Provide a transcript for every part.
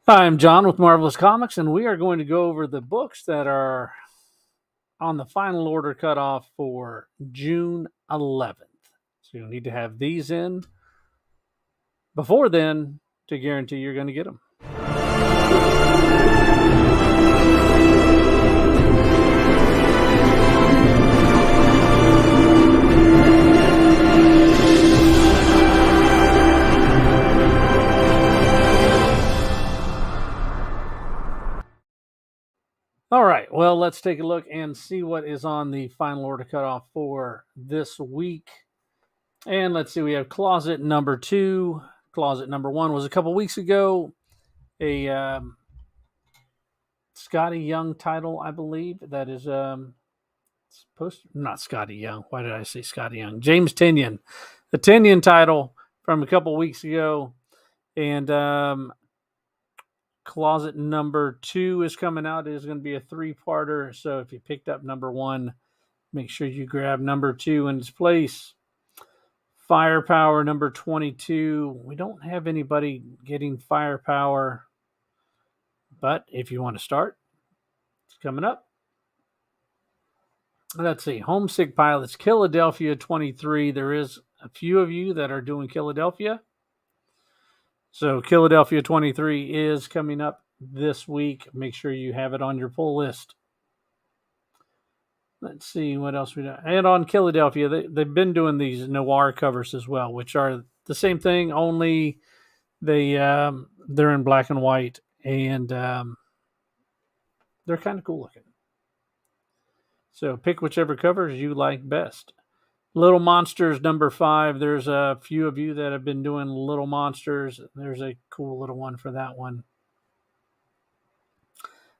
Hi, I'm John with Marvelous Comics, and we are going to go over the books that are on the final order cutoff for June 11th. So you'll need to have these in before then to guarantee you're going to get them. All right, well, let's take a look and see what is on the final order cutoff for this week. And let's see, we have Closet number 2. Closet number 1 was a couple weeks ago. A Scotty Young title, I believe, that is not Scotty Young. Why did I say Scotty Young? James Tynion, the Tynion title from a couple weeks ago, and Closet number 2 is coming out. It is going to be a 3-parter. So if you picked up number 1, make sure you grab number 2 in its place. Firepower number 22. We don't have anybody getting Firepower, but if you want to start, it's coming up. Let's see. Homesick Pilots, Philadelphia 23. There is a few of you that are doing Philadelphia. So Philadelphia 23 is coming up this week. Make sure you have it on your pull list. Let's see what else we got. And on Philadelphia, they've been doing these noir covers as well, which are the same thing, only they're in black and white, and they're kind of cool looking. So pick whichever covers you like best. Little Monsters number 5. There's a few of you that have been doing Little Monsters. There's a cool little one for that one.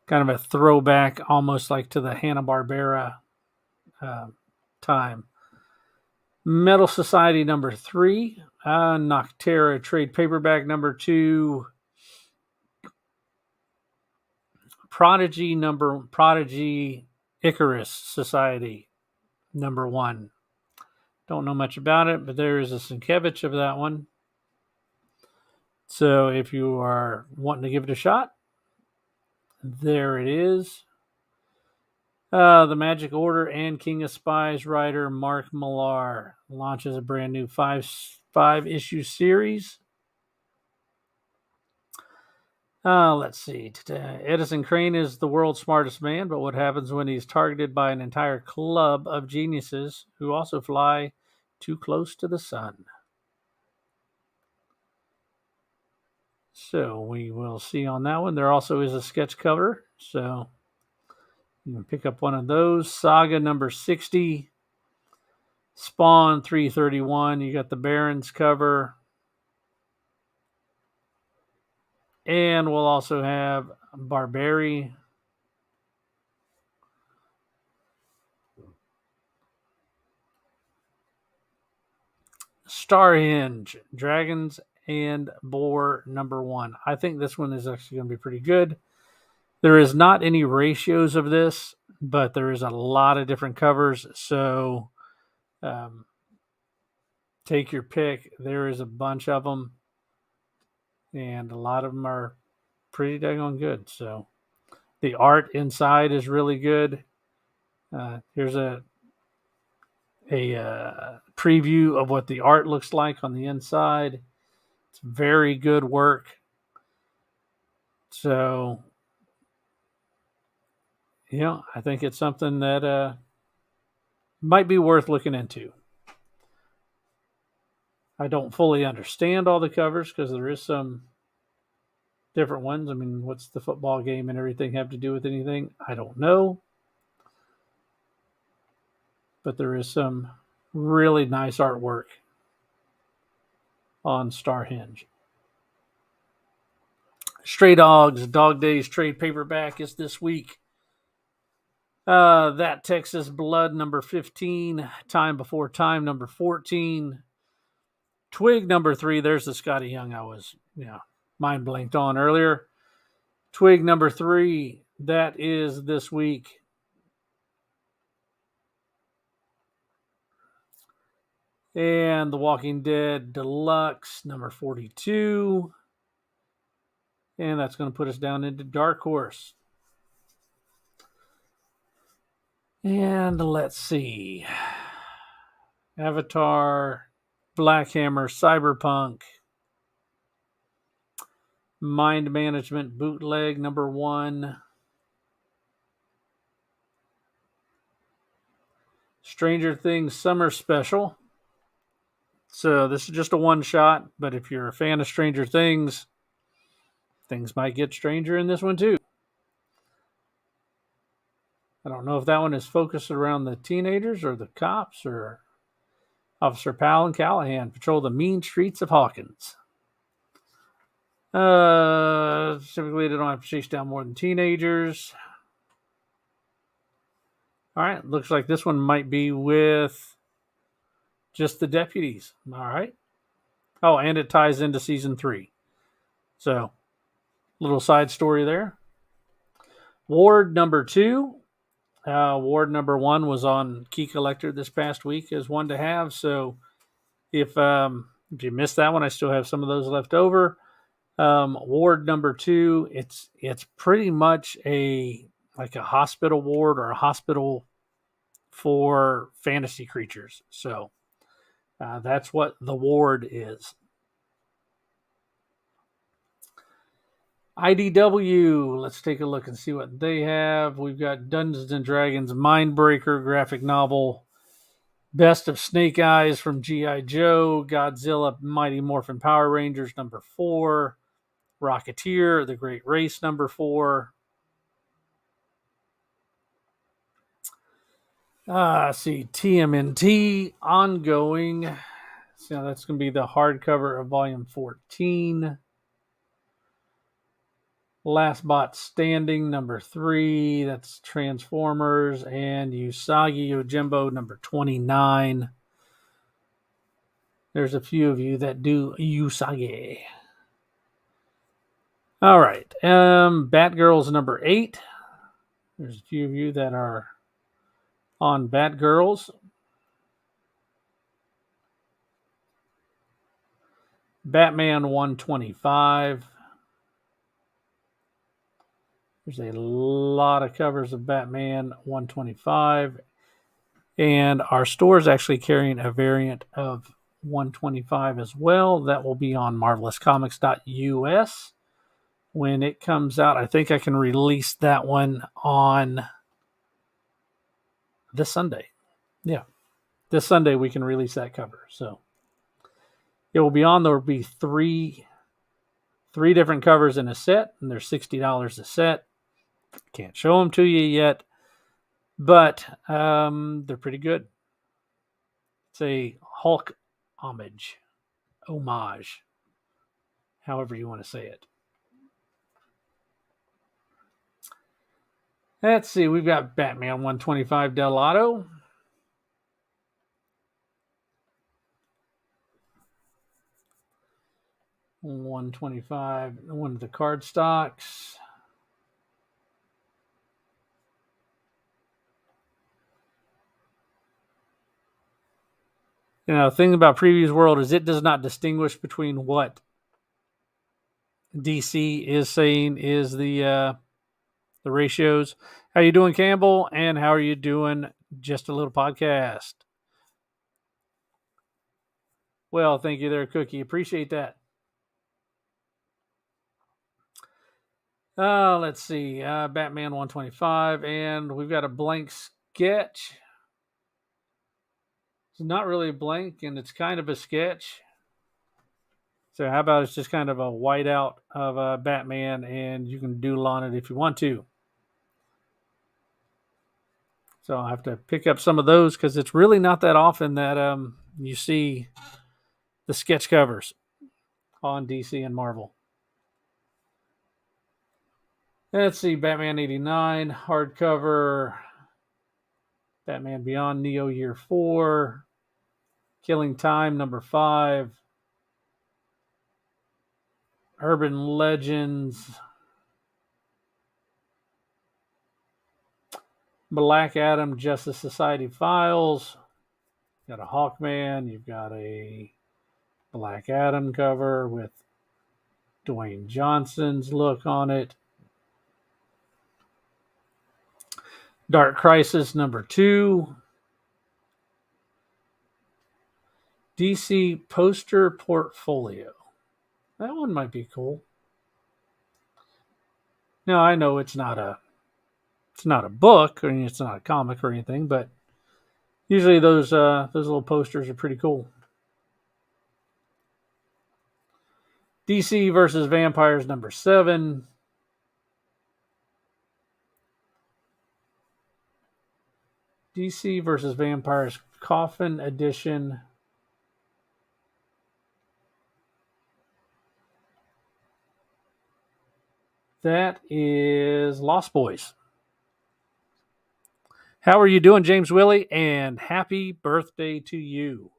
Kind of a throwback, almost like to the Hanna-Barbera time. Metal Society number 3. Noctera trade paperback number 2. Prodigy Icarus Society number 1. Don't know much about it, but there is a Sienkiewicz of that one. So if you are wanting to give it a shot, there it is. The Magic Order and King of Spies writer Mark Millar launches a brand new five-issue series. Let's see. Edison Crane is the world's smartest man, but what happens when he's targeted by an entire club of geniuses who also fly too close to the sun? So we will see on that one. There also is a sketch cover, so you can pick up one of those. Saga number 60. Spawn 331. You got the Barons cover. And we'll also have Barbary. Starhenge, Dragons and Boar number 1. I think this one is actually going to be pretty good. There is not any ratios of this, but there is a lot of different covers. So take your pick. There is a bunch of them, and a lot of them are pretty daggone good. So the art inside is really good. Here's a preview of what the art looks like on the inside. It's very good work. So, I think it's something that might be worth looking into. I don't fully understand all the covers because there is some different ones. I mean, what's the football game and everything have to do with anything? I don't know. But there is some really nice artwork on Starhenge. Stray Dogs, Dog Days trade paperback is this week. That Texas Blood number 15. Time Before Time number 14. Twig number 3. There's the Scotty Young I was mind blanked on earlier. Twig number 3. That is this week. And The Walking Dead Deluxe number 42. And that's going to put us down into Dark Horse. And let's see. Avatar, Black Hammer, Cyberpunk, Mind Management Bootleg #1, Stranger Things Summer Special. So this is just a one shot, but if you're a fan of Stranger Things, things might get stranger in this one too. I don't know if that one is focused around the teenagers or the cops or Officer Powell and Callahan patrol the mean streets of Hawkins. Typically, they don't have to chase down more than teenagers. All right, looks like this one might be with just the deputies. All right. Oh, and it ties into season 3. So, little side story there. Ward #2. Ward #1 was on Key Collector this past week as one to have. So, if you missed that one, I still have some of those left over. Ward #2, it's pretty much like a hospital ward or a hospital for fantasy creatures. So that's what the ward is. IDW, let's take a look and see what they have. We've got Dungeons and Dragons Mindbreaker graphic novel, Best of Snake Eyes from G.I. Joe, Godzilla Mighty Morphin Power Rangers #4, Rocketeer, The Great Race #4. See, TMNT ongoing. So that's going to be the hardcover of volume 14. Last Bot Standing #3. That's Transformers and Usagi Yojimbo #29. There's a few of you that do Usagi. All right. Batgirls #8. There's a few of you that are on Batgirls. Batman 125. There's a lot of covers of Batman 125. And our store is actually carrying a variant of 125 as well. That will be on marvelouscomics.us when it comes out. I think I can release that one on this Sunday. Yeah, this Sunday we can release that cover. So it will be on. There will be three different covers in a set, and they're $60 a set. Can't show them to you yet, but they're pretty good. It's a Hulk homage, however you want to say it. Let's see, we've got Batman 125 Del Auto. $125, one of the card stocks. You know, the thing about Previews World is it does not distinguish between what DC is saying is the ratios. How you doing, Campbell? And how are you doing? Just a little podcast. Well, thank you there, Cookie. Appreciate that. Let's see. Batman 125, and we've got a blank sketch. It's not really blank, and it's kind of a sketch. So how about it's just kind of a whiteout of Batman, and you can doodle on it if you want to. So I'll have to pick up some of those because it's really not that often that you see the sketch covers on DC and Marvel. Let's see, Batman 89, hardcover, Batman Beyond Neo Year 4, Killing Time #5, Urban Legends, Black Adam Justice Society Files. Got a Hawkman, you've got a Black Adam cover with Dwayne Johnson's look on it. Dark Crisis #2. DC Poster Portfolio. That one might be cool. Now I know it's not a book, or it's not a comic or anything, but usually those little posters are pretty cool. DC versus Vampires #7. DC versus Vampires Coffin Edition. That is Lost Boys. How are you doing, James Willie? And happy birthday to you.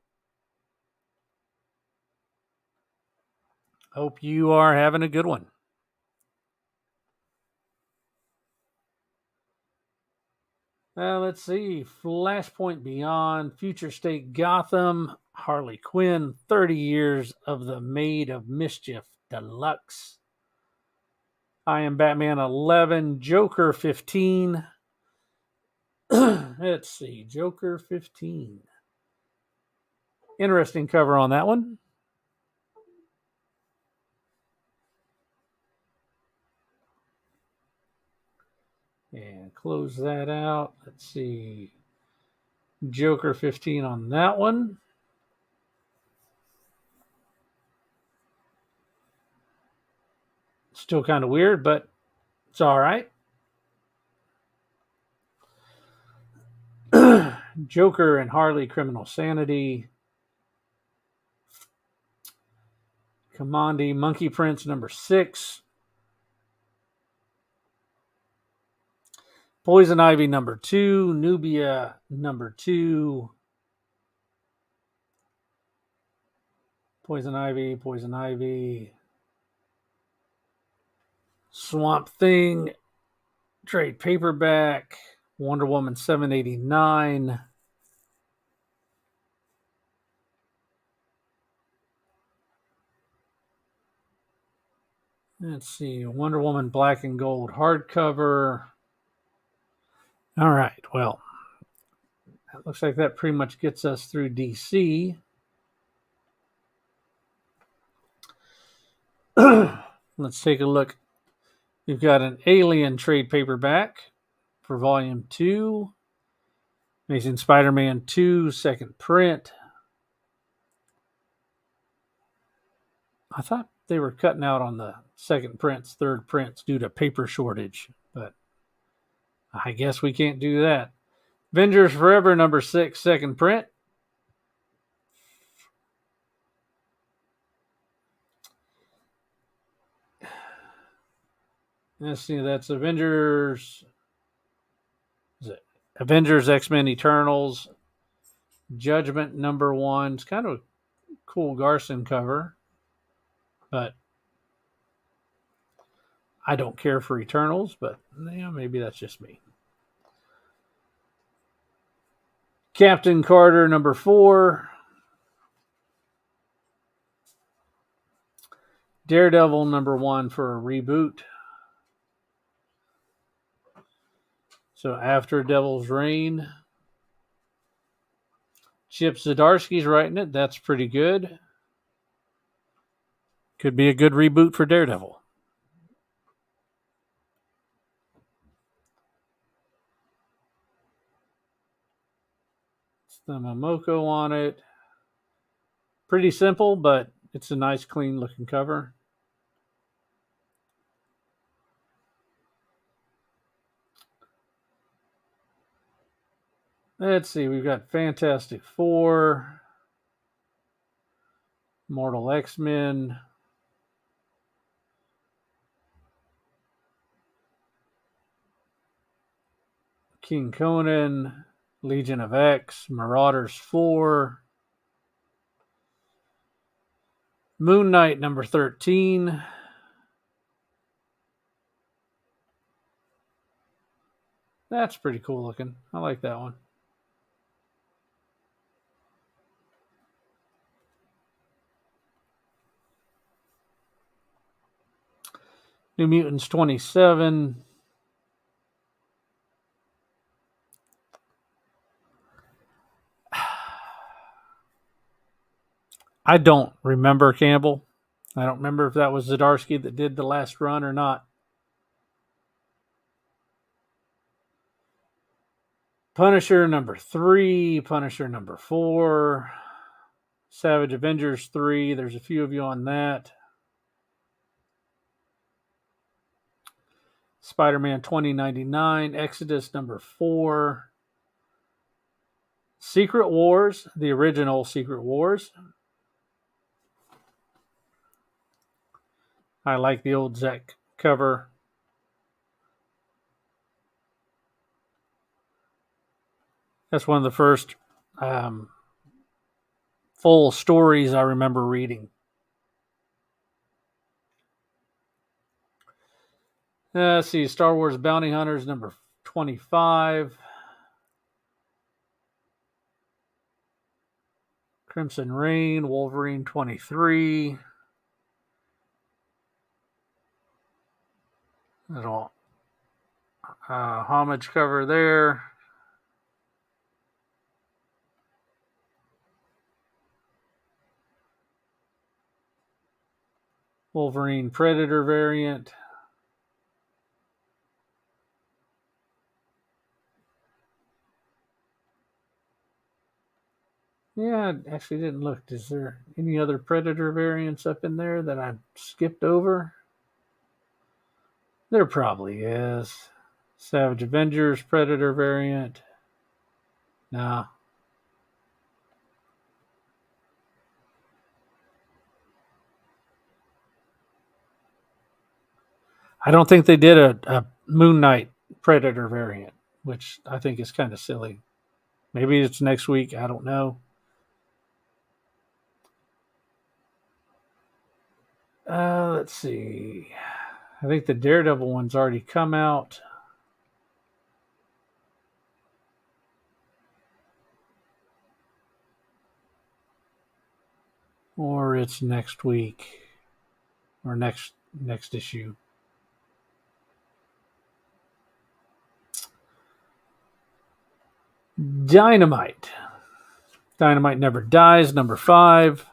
Hope you are having a good one. Let's see. Flashpoint Beyond, Future State Gotham, Harley Quinn, 30 Years of the Maid of Mischief Deluxe. I Am Batman 11, Joker 15. Let's see, Joker 15. Interesting cover on that one. And close that out. Let's see. Joker 15 on that one. Still kind of weird, but it's all right. Joker and Harley Criminal Sanity. Commandi Monkey Prince #6. Poison Ivy #2. Nubia #2. Poison Ivy. Swamp Thing trade paperback. Wonder Woman 789. Let's see. Wonder Woman Black and Gold hardcover. All right. Well, it looks like that pretty much gets us through DC. Let's take a look. We've got an Alien trade paperback for Volume 2. Amazing Spider-Man 2, second print. I thought they were cutting out on the second prints, third prints due to paper shortage, but I guess we can't do that. Avengers Forever #6, second print. Let's see, that's Avengers. Is it Avengers X-Men Eternals Judgment #1. It's kind of a cool Garson cover, but I don't care for Eternals, but yeah, maybe that's just me. Captain Carter #4. Daredevil #1 for a reboot. So after Devil's Reign. Chip Zdarsky's writing it. That's pretty good. Could be a good reboot for Daredevil. It's the Momoko on it. Pretty simple, but it's a nice, clean looking cover. Let's see, we've got Fantastic Four, Mortal X-Men, King Conan, Legion of X, Marauders 4, Moon Knight #13. That's pretty cool looking. I like that one. New Mutants 27. I don't remember Campbell. I don't remember if that was Zdarsky that did the last run or not. Punisher number 3, Punisher number 4, Savage Avengers 3. There's a few of you on that. Spider-Man 2099, Exodus number 4. Secret Wars, the original Secret Wars. I like the old Zek cover. That's one of the first full stories I remember reading. Let's see, Star Wars Bounty Hunters number 25. Crimson Reign, Wolverine 23. Little homage cover there. Wolverine Predator variant. Yeah, I actually didn't look. Is there any other Predator variants up in there that I skipped over? There probably is. Savage Avengers Predator variant. Nah. I don't think they did a Moon Knight Predator variant, which I think is kind of silly. Maybe it's next week. I don't know. Let's see. I think the Daredevil one's already come out. Or it's next week. Or next issue. Dynamite. Dynamite Never Dies, number 5.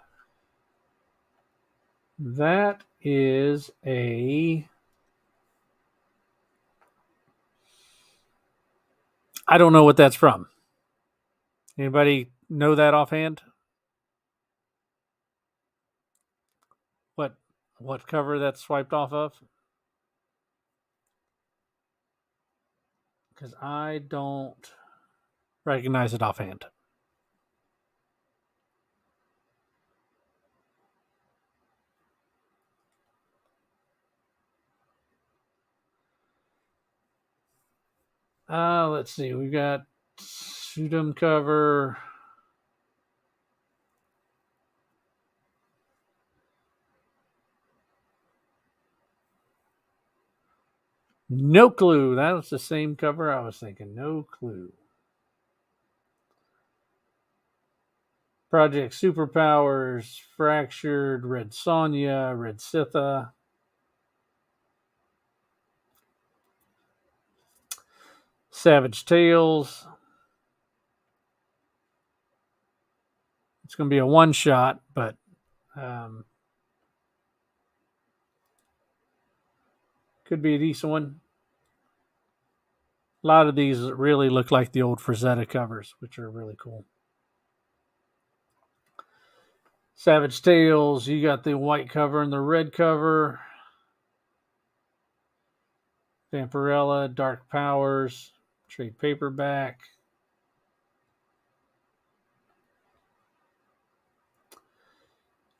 That is a... I don't know what that's from. Anybody know that offhand? What cover that's swiped off of? Because I don't recognize it offhand. Let's see. We've got Sudom cover. No clue. That was the same cover I was thinking. No clue. Project Superpowers, Fractured, Red Sonja, Red Sitha. Savage Tales. It's going to be a one shot, but could be a decent one. A lot of these really look like the old Frazetta covers, which are really cool. Savage Tales, you got the white cover and the red cover. Vampirella, Dark Powers, trade paperback.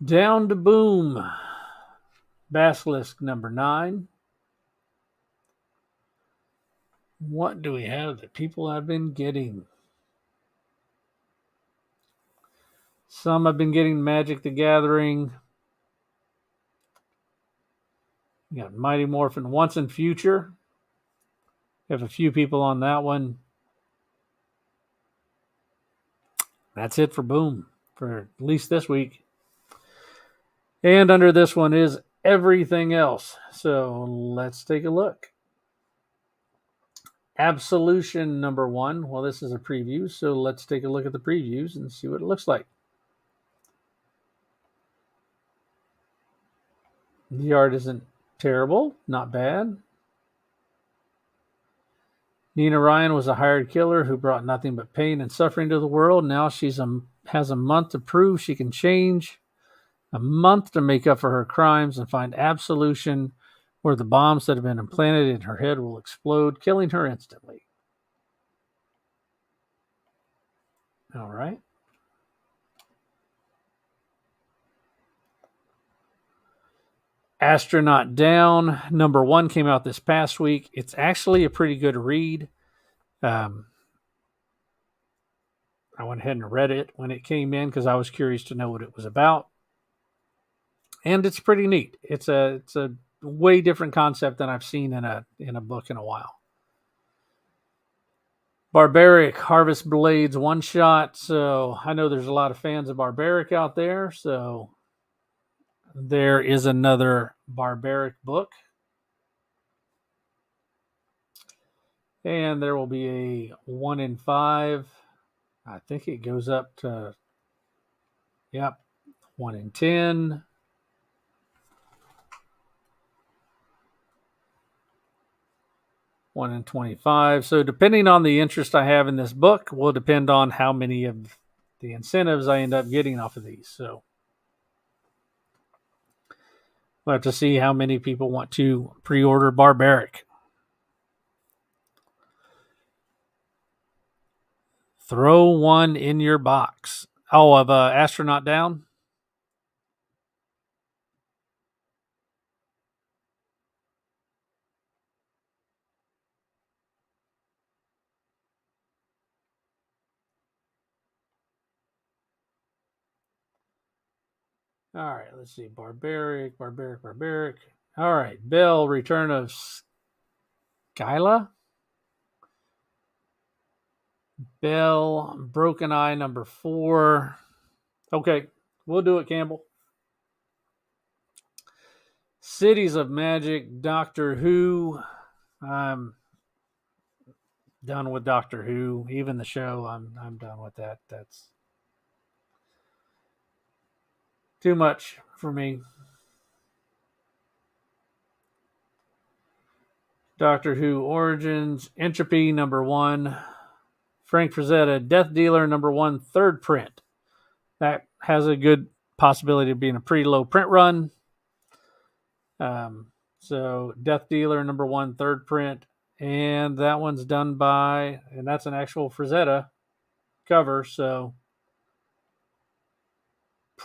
Down to Boom, Basilisk number 9. What do we have that people have been getting? Some have been getting Magic the Gathering. You got Mighty Morphin Once and Future. We have a few people on that one. That's it for Boom, for at least this week. And under this one is everything else. So let's take a look. Absolution #1. Well, this is a preview, so let's take a look at the previews and see what it looks like. The art isn't terrible, not bad. Nina Ryan was a hired killer who brought nothing but pain and suffering to the world. Now she has a month to prove she can change, a month to make up for her crimes and find absolution, where the bombs that have been implanted in her head will explode, killing her instantly. All right. Astronaut Down #1 came out this past week. It's actually a pretty good read. I went ahead and read it when it came in because I was curious to know what it was about, and it's pretty neat. It's a way different concept than I've seen in a book in a while. Barbaric Harvest Blades one shot. So I know there's a lot of fans of Barbaric out there. So there is another Barbaric book. And there will be a 1 in 5. I think it goes up to, 1 in 10. One in 25. So depending on the interest I have in this book will depend on how many of the incentives I end up getting off of these. So we'll have to see how many people want to pre-order Barbaric. Throw one in your box. Oh, of Astronaut Down? All right, let's see. Barbaric. All right, Bell, Return of Skyla. Bell, Broken Eye #4. Okay, we'll do it, Campbell. Cities of Magic, Doctor Who. I'm done with Doctor Who. Even the show, I'm done with that. That's too much for me. Doctor Who Origins, Entropy #1. Frank Frazetta, Death Dealer #1, 3rd print. That has a good possibility of being a pretty low print run. So Death Dealer #1, 3rd print. And that one's done by, and that's an actual Frazetta cover. So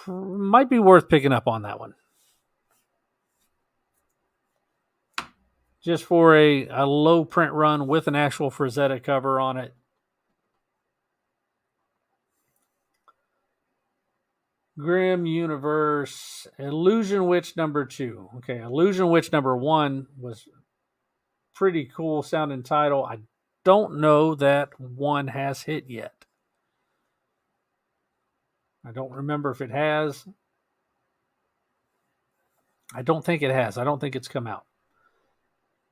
might be worth picking up on that one. Just for a low print run with an actual Frazetta cover on it. Grim Universe, Illusion Witch #2. Okay, Illusion Witch #1 was pretty cool sounding title. I don't know that one has hit yet. I don't remember if it has. I don't think it has. I don't think it's come out.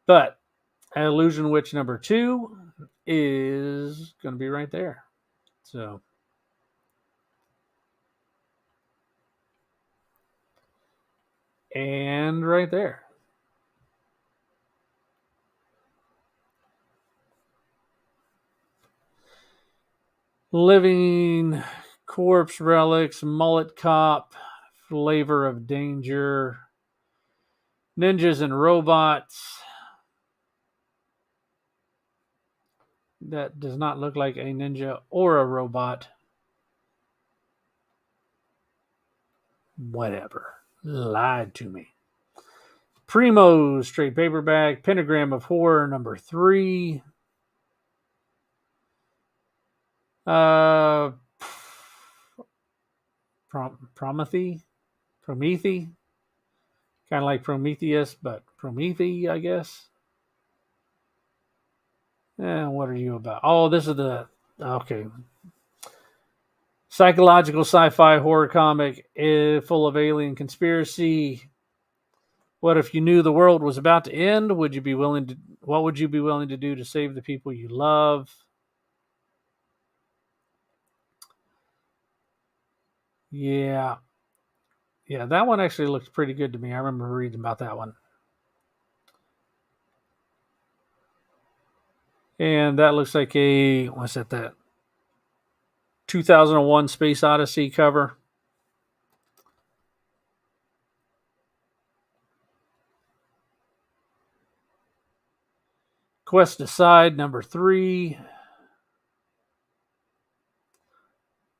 But Illusion Witch #2 is going to be right there. So and right there. Living Corpse Relics, Mullet Cop, Flavor of Danger, Ninjas and Robots. That does not look like a ninja or a robot. Whatever. Lied to me. Primo's trade paperback, Pentagram of Horror #3. Prometheus, kind of like Prometheus, but Prometheus, I guess. What are you about? Oh, this is okay. Psychological sci-fi horror comic full of alien conspiracy. What if you knew the world was about to end? Would you be willing to? What would you be willing to do to save the people you love? Yeah, yeah, that one actually looks pretty good to me. I remember reading about that one, and that looks like a what's that? That 2001 Space Odyssey cover. Quest Aside, number 3.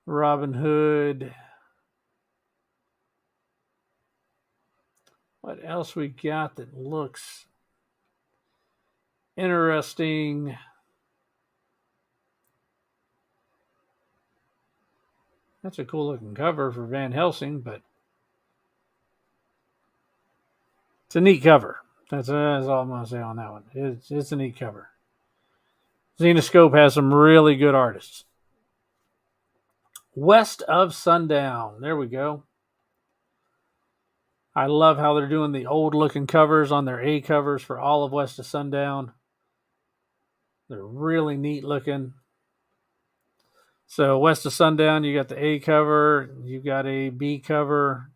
Robin Hood. What else we got that looks interesting? That's a cool looking cover for Van Helsing, but it's a neat cover. That's all I'm going to say on that one. It's a neat cover. Xenoscope has some really good artists. West of Sundown. There we go. I love how they're doing the old looking covers on their A covers for all of West of Sundown. They're really neat looking. So West of Sundown, you got the A cover, you got a B cover.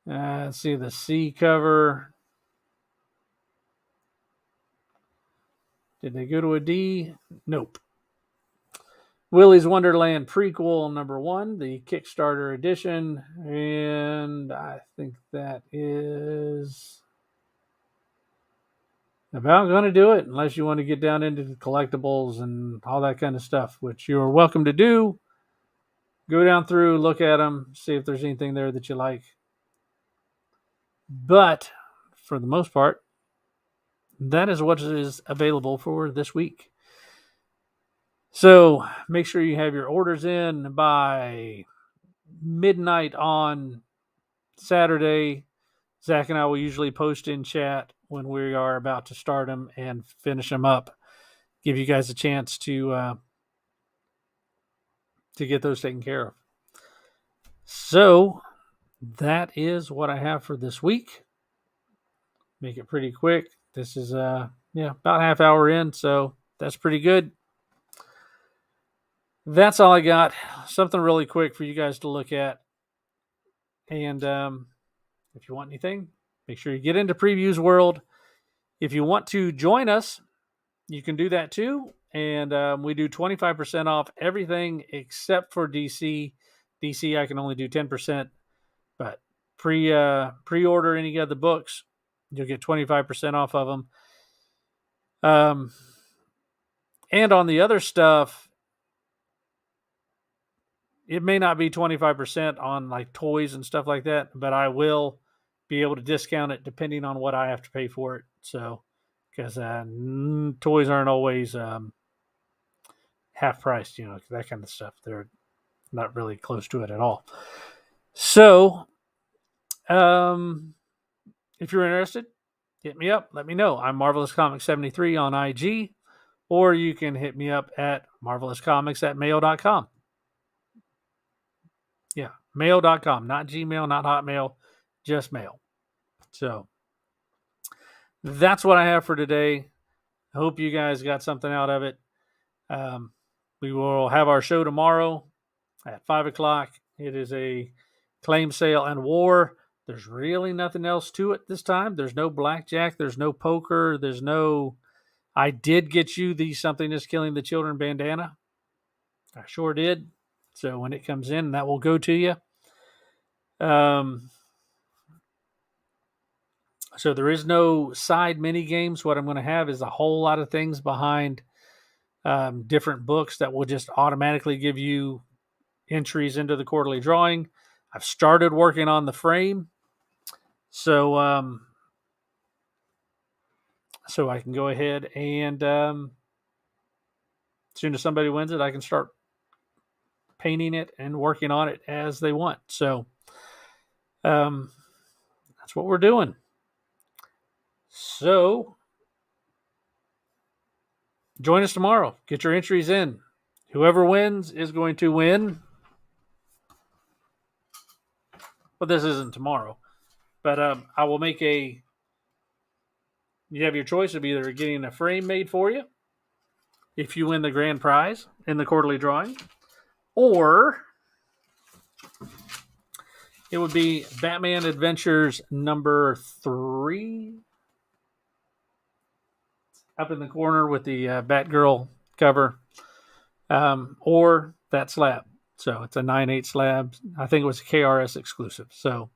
Let's see the C cover. Did they go to a D? Nope. Willy's Wonderland prequel number 1, the Kickstarter edition, and I think that is about going to do it, unless you want to get down into the collectibles and all that kind of stuff, which you're welcome to do. Go down through, look at them, see if there's anything there that you like. But for the most part, that is what is available for this week. So make sure you have your orders in by midnight on Saturday. Zach and I will usually post in chat when we are about to start them and finish them up. Give you guys a chance to get those taken care of. So that is what I have for this week. Make it pretty quick. This is about half hour in, so that's pretty good. That's all I got. Something really quick for you guys to look at. And if you want anything, make sure you get into Previews World. If you want to join us, you can do that too. And we do 25% off everything except for DC. DC, I can only do 10%. But pre-order any of the books, you'll get 25% off of them. And on the other stuff, it may not be 25% on like toys and stuff like that, but I will be able to discount it depending on what I have to pay for it. So, because toys aren't always half priced, that kind of stuff. They're not really close to it at all. So, if you're interested, hit me up. Let me know. I'm Marvelous Comics 73 on IG, or you can hit me up at marvelouscomics@mail.com. Yeah, mail.com, not Gmail, not Hotmail, just mail. So that's what I have for today. I hope you guys got something out of it. We will have our show tomorrow at 5 o'clock. It is a claim sale and war. There's really nothing else to it this time. There's no blackjack. There's no poker. There's no... I did get you the Something is Killing the Children bandana. I sure did. So when it comes in, that will go to you. So there is no side mini games. What I'm going to have is a whole lot of things behind different books that will just automatically give you entries into the quarterly drawing. I've started working on the frame. So I can go ahead and as soon as somebody wins it, I can start painting it and working on it as they want. So that's what we're doing. So join us tomorrow. Get your entries in. Whoever wins is going to win But this isn't tomorrow. But I will make a. You have your choice of either getting a frame made for you if you win the grand prize in the quarterly drawing, or it would be Batman Adventures number 3 up in the corner with the Batgirl cover, or that slab. So it's a 9/8 slab. I think it was a KRS exclusive. So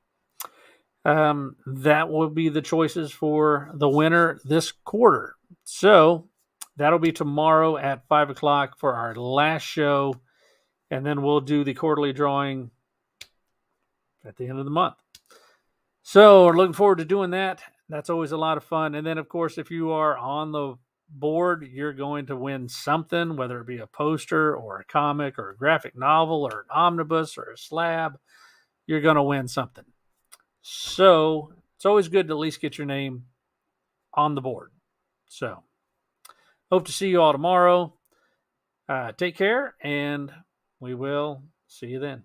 that will be the choices for the winner this quarter. So that'll be tomorrow at 5 o'clock for our last show. And then we'll do the quarterly drawing at the end of the month. So we're looking forward to doing that. That's always a lot of fun. And then, of course, if you are on the board, you're going to win something, whether it be a poster or a comic or a graphic novel or an omnibus or a slab. You're going to win something. So it's always good to at least get your name on the board. So hope to see you all tomorrow. Take care, and we will see you then.